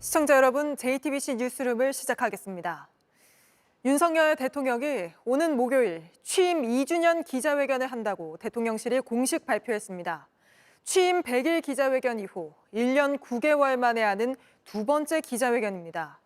시청자 여러분, JTBC 뉴스룸을 시작하겠습니다. 윤석열 대통령이 오는 목요일 취임 2주년 기자회견을 한다고 대통령실이 공식 발표했습니다. 취임 100일 기자회견 이후 1년 9개월 만에 하는 두 번째 기자회견입니다.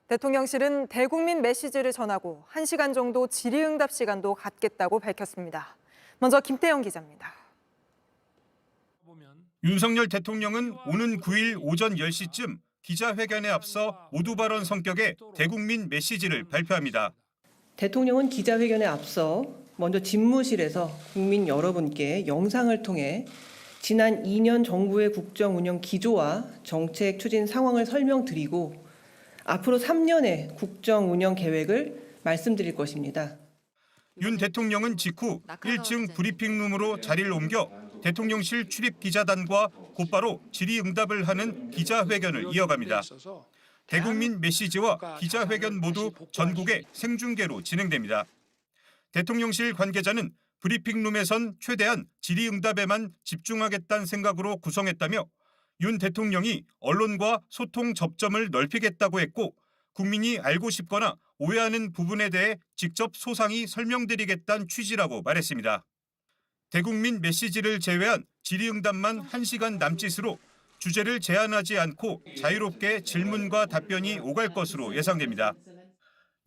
대통령실은 대국민 메시지를 전하고 1시간 정도 질의응답 시간도 갖겠다고 밝혔습니다. 먼저 김태영 기자입니다. 윤석열 대통령은 오는 9일 오전 10시쯤 기자회견에 앞서 모두 발언 성격의 대국민 메시지를 발표합니다. 대통령은 기자회견에 앞서 먼저 집무실에서 국민 여러분께 영상을 통해 지난 2년 정부의 국정 운영 기조와 정책 추진 상황을 설명드리고 앞으로 3년의 국정 운영 계획을 말씀드릴 것입니다. 윤 대통령은 직후 1층 브리핑룸으로 자리를 옮겨 대통령실 출입 기자단과 곧바로 질의응답을 하는 기자회견을 이어갑니다. 대국민 메시지와 기자회견 모두 전국의 생중계로 진행됩니다. 대통령실 관계자는 브리핑룸에선 최대한 질의응답에만 집중하겠다는 생각으로 구성했다며 윤 대통령이 언론과 소통 접점을 넓히겠다고 했고 국민이 알고 싶거나 오해하는 부분에 대해 직접 소상히 설명드리겠다는 취지라고 말했습니다. 대국민 메시지를 제외한 질의응답만 1시간 남짓으로 주제를 제한하지 않고 자유롭게 질문과 답변이 오갈 것으로 예상됩니다.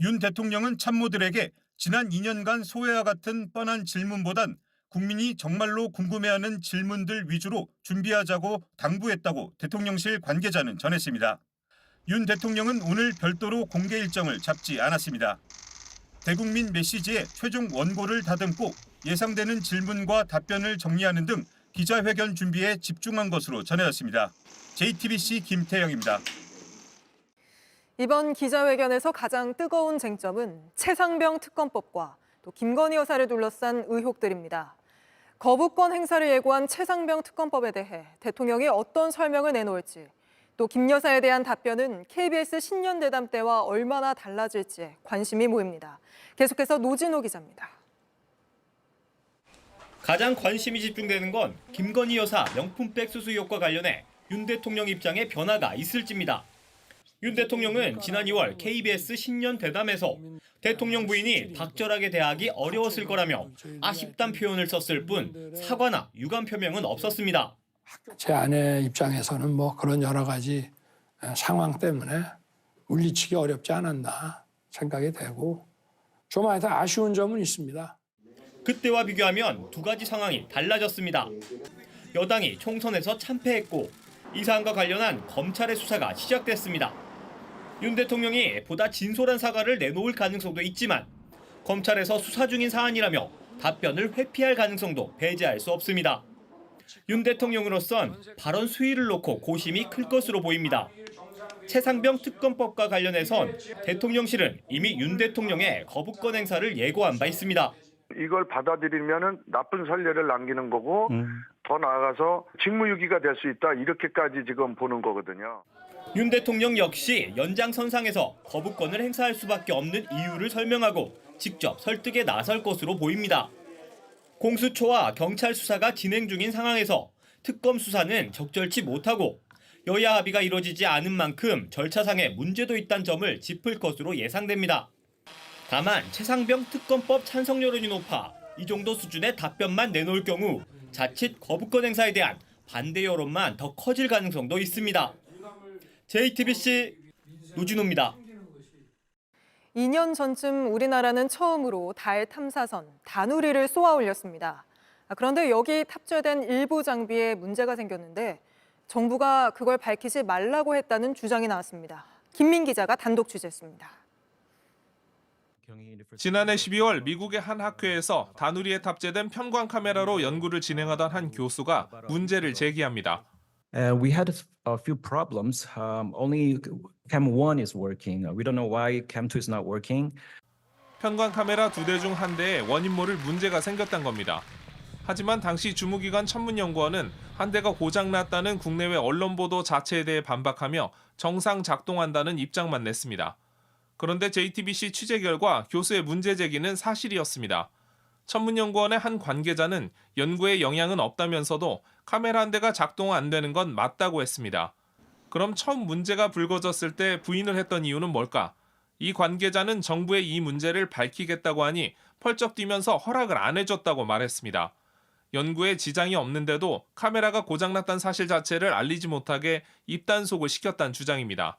윤 대통령은 참모들에게 지난 2년간 소회와 같은 뻔한 질문보단 국민이 정말로 궁금해하는 질문들 위주로 준비하자고 당부했다고 대통령실 관계자는 전했습니다. 윤 대통령은 오늘 별도로 공개 일정을 잡지 않았습니다. 대국민 메시지의 최종 원고를 다듬고 예상되는 질문과 답변을 정리하는 등 기자회견 준비에 집중한 것으로 전해졌습니다. JTBC 김태영입니다. 이번 기자회견에서 가장 뜨거운 쟁점은 최상병 특검법과 또 김건희 여사를 둘러싼 의혹들입니다. 거부권 행사를 예고한 최상병 특검법에 대해 대통령이 어떤 설명을 내놓을지, 또 김 여사에 대한 답변은 KBS 신년대담 때와 얼마나 달라질지 관심이 모입니다. 계속해서 노진호 기자입니다. 가장 관심이 집중되는 건 김건희 여사 명품백 수수 의혹과 관련해 윤 대통령 입장에 변화가 있을지입니다. 윤 대통령은 지난 2월 KBS 신년대담에서 대통령 부인이 적절하게 대하기 어려웠을 거라며 아쉽단 표현을 썼을 뿐 사과나 유감 표명은 없었습니다. 제 아내 입장에서는 뭐 그런 여러 가지 상황 때문에 물리치기 어렵지 않았나 생각이 되고 좀 아쉬운 점은 있습니다. 그때와 비교하면 두 가지 상황이 달라졌습니다. 여당이 총선에서 참패했고 이 사안과 관련한 검찰의 수사가 시작됐습니다. 윤 대통령이 보다 진솔한 사과를 내놓을 가능성도 있지만 검찰에서 수사 중인 사안이라며 답변을 회피할 가능성도 배제할 수 없습니다. 윤 대통령으로선 발언 수위를 놓고 고심이 클 것으로 보입니다. 최상병 특검법과 관련해선 대통령실은 이미 윤 대통령의 거부권 행사를 예고한 바 있습니다. 이걸 받아들이면은 나쁜 선례를 남기는 거고 더 나아가서 직무유기가 될 수 있다 이렇게까지 지금 보는 거거든요. 윤 대통령 역시 연장선상에서 거부권을 행사할 수밖에 없는 이유를 설명하고 직접 설득에 나설 것으로 보입니다. 공수처와 경찰 수사가 진행 중인 상황에서 특검 수사는 적절치 못하고 여야 합의가 이루어지지 않은 만큼 절차상의 문제도 있다는 점을 짚을 것으로 예상됩니다. 다만 최상병 특검법 찬성 여론이 높아 이 정도 수준의 답변만 내놓을 경우 자칫 거부권 행사에 대한 반대 여론만 더 커질 가능성도 있습니다. JTBC 노진호입니다. 2년 전쯤 우리나라는 처음으로 달 탐사선 다누리를 쏘아 올렸습니다. 그런데 여기 탑재된 일부 장비에 문제가 생겼는데 정부가 그걸 밝히지 말라고 했다는 주장이 나왔습니다. 김민 기자가 단독 취재했습니다. 지난해 12월 미국의 한 학회에서 다누리에 탑재된 편광 카메라로 연구를 진행하던 한 교수가 문제를 제기합니다. We had a few problems. Only cam 1 is working. We don't know why cam 2 is not working. 편광 카메라 2대 중 한 대에 원인 모를 문제가 생겼단 겁니다. 하지만 당시 주무기관 천문연구원은 한 대가 고장났다는 국내외 언론 보도 자체에 대해 반박하며 정상 작동한다는 입장만 냈습니다. 그런데 JTBC 취재 결과 교수의 문제 제기는 사실이었습니다. 천문연구원의 한 관계자는 연구에 영향은 없다면서도 카메라 한 대가 작동 안 되는 건 맞다고 했습니다. 그럼 처음 문제가 불거졌을 때 부인을 했던 이유는 뭘까? 이 관계자는 정부에 이 문제를 밝히겠다고 하니 펄쩍 뛰면서 허락을 안 해줬다고 말했습니다. 연구에 지장이 없는데도 카메라가 고장났다는 사실 자체를 알리지 못하게 입단속을 시켰다는 주장입니다.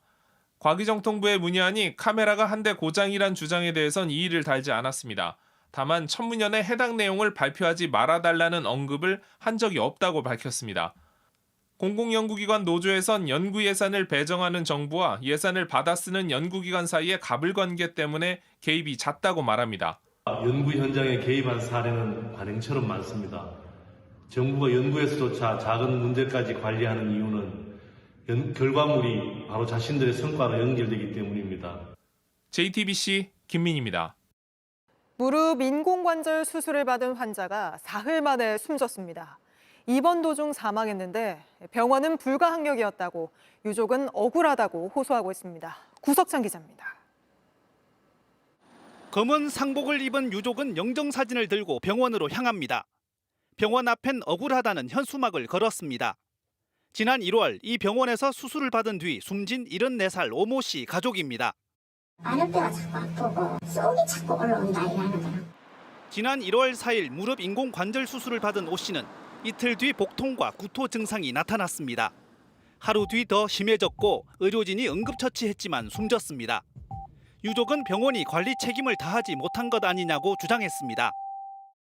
과기정통부에 문의하니 카메라가 한 대 고장이란 주장에 대해선 이의를 달지 않았습니다. 다만 청문회에 해당 내용을 발표하지 말아달라는 언급을 한 적이 없다고 밝혔습니다. 공공연구기관 노조에선 연구 예산을 배정하는 정부와 예산을 받아 쓰는 연구기관 사이의 가불관계 때문에 개입이 잦다고 말합니다. 연구 현장에 개입한 사례는 관행처럼 많습니다. 정부가 연구에서조차 작은 문제까지 관리하는 이유는 결과물이 바로 자신들의 성과로 연결되기 때문입니다. JTBC 김민희입니다. 무릎 인공관절 수술을 받은 환자가 사흘 만에 숨졌습니다. 입원 도중 사망했는데 병원은 불가항력이었다고 유족은 억울하다고 호소하고 있습니다. 구석찬 기자입니다. 검은 상복을 입은 유족은 영정사진을 들고 병원으로 향합니다. 병원 앞엔 억울하다는 현수막을 걸었습니다. 지난 1월 이 병원에서 수술을 받은 뒤 숨진 74살 오모 씨 가족입니다. 안압배가 자꾸 아프고 속이 자꾸 올라온다 이러는 거야. 지난 1월 4일 무릎 인공관절 수술을 받은 오 씨는 이틀 뒤 복통과 구토 증상이 나타났습니다. 하루 뒤 더 심해졌고 의료진이 응급처치했지만 숨졌습니다. 유족은 병원이 관리 책임을 다하지 못한 것 아니냐고 주장했습니다.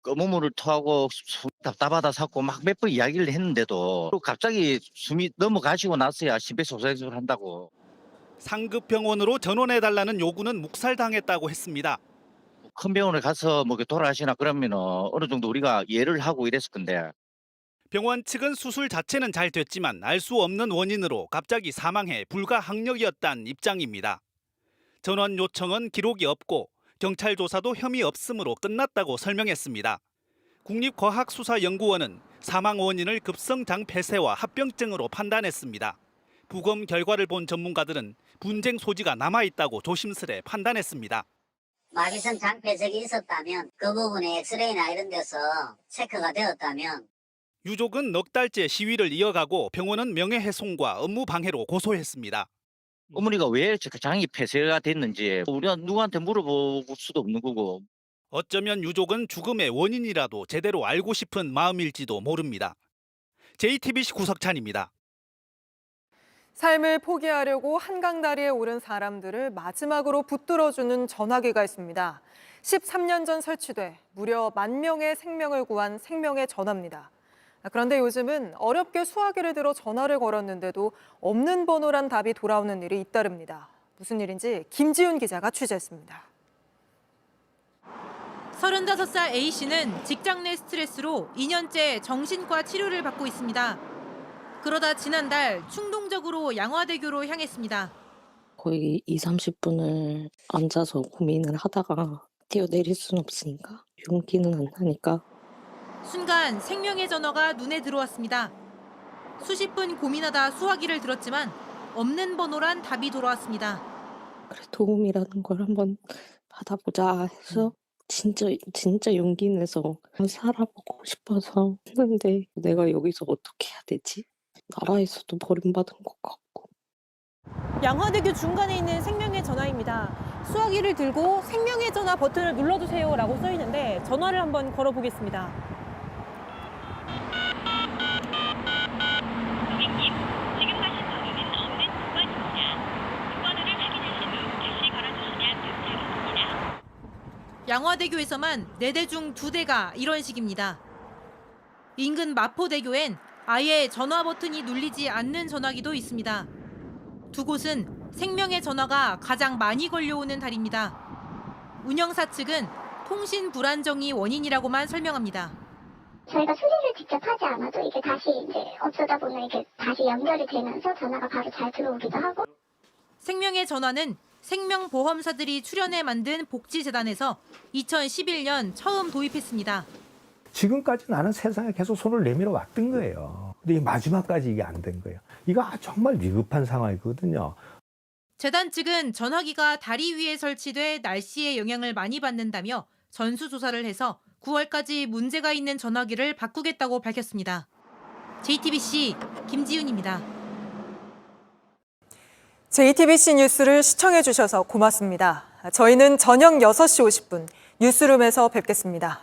검은 물을 토하고 숨이 답답하다 샀고 막 몇 번 이야기를 했는데도 갑자기 숨이 넘어가시고 나서야 심폐소생술을 한다고. 상급 병원으로 전원해달라는 요구는 묵살당했다고 했습니다. 큰 병원에 가서 뭐 돌아가시나 그러면 어느 정도 우리가 이해를 하고 이랬을 건데. 병원 측은 수술 자체는 잘 됐지만 알 수 없는 원인으로 갑자기 사망해 불가항력이었다는 입장입니다. 전원 요청은 기록이 없고 경찰 조사도 혐의 없음으로 끝났다고 설명했습니다. 국립과학수사연구원은 사망 원인을 급성장 폐쇄와 합병증으로 판단했습니다. 부검 결과를 본 전문가들은 분쟁 소지가 남아있다고 조심스레 판단했습니다. 마비성 장폐색이 있었다면 그 부분에 엑스레이나 이런 데서 체크가 되었다면 유족은 넉 달째 시위를 이어가고 병원은 명예훼손과 업무방해로 고소했습니다. 어머니가 왜 장이 폐쇄가 됐는지 우리가 누구한테 물어볼 수도 없는 거고. 어쩌면 유족은 죽음의 원인이라도 제대로 알고 싶은 마음일지도 모릅니다. JTBC 구석찬입니다. 삶을 포기하려고 한강다리에 오른 사람들을 마지막으로 붙들어주는 전화기가 있습니다. 13년 전 설치돼 무려 10,000명의 생명을 구한 생명의 전화입니다. 그런데 요즘은 어렵게 수화기를 들어 전화를 걸었는데도 없는 번호란 답이 돌아오는 일이 잇따릅니다. 무슨 일인지 김지훈 기자가 취재했습니다. 35살 A씨는 직장 내 스트레스로 2년째 정신과 치료를 받고 있습니다. 그러다 지난달 충동적으로 양화대교로 향했습니다. 거의 20-30분을 앉아서 고민을 하다가 뛰어내릴 수는 없으니까 용기는 안 나니까 순간 생명의 전화가 눈에 들어왔습니다. 수십 분 고민하다 수화기를 들었지만 없는 번호란 답이 돌아왔습니다. 그래 도움이라는 걸 한번 받아보자 해서 진짜 용기 내서 살아보고 싶어서 했는데 내가 여기서 어떻게 해야 되지? 나라에서도 버림받은 것 같고. 양화대교 중간에 있는 생명의 전화입니다. 수화기를 들고 생명의 전화 버튼을 눌러주세요라고 써 있는데 전화를 한번 걸어보겠습니다. 고객님, 지금 하신 번호는 없는 번호입니다. 번호를 확인하신 후 다시 걸어주시면 되겠습니다. 양화대교에서만 4대 중 2대가 이런 식입니다. 인근 마포대교엔 아예 전화 버튼이 눌리지 않는 전화기도 있습니다. 두 곳은 생명의 전화가 가장 많이 걸려오는 다리입니다. 운영사 측은 통신 불안정이 원인이라고만 설명합니다. 저희가 수리를 직접 하지 않아도 이게 다시 이제 어쩌다 보면 이게 다시 연결이 되면서 전화가 바로 잘 들어오기도 하고. 생명의 전화는 생명보험사들이 출연해 만든 복지재단에서 2011년 처음 도입했습니다. 지금까지 나는 세상에 계속 손을 내밀어 왔던 거예요. 근데 이 마지막까지 이게 안 된 거예요. 이거 정말 위급한 상황이거든요. 재단 측은 전화기가 다리 위에 설치돼 날씨의 영향을 많이 받는다며 전수조사를 해서 9월까지 문제가 있는 전화기를 바꾸겠다고 밝혔습니다. JTBC 김지윤입니다. JTBC 뉴스를 시청해 주셔서 고맙습니다. 저희는 저녁 6시 50분 뉴스룸에서 뵙겠습니다.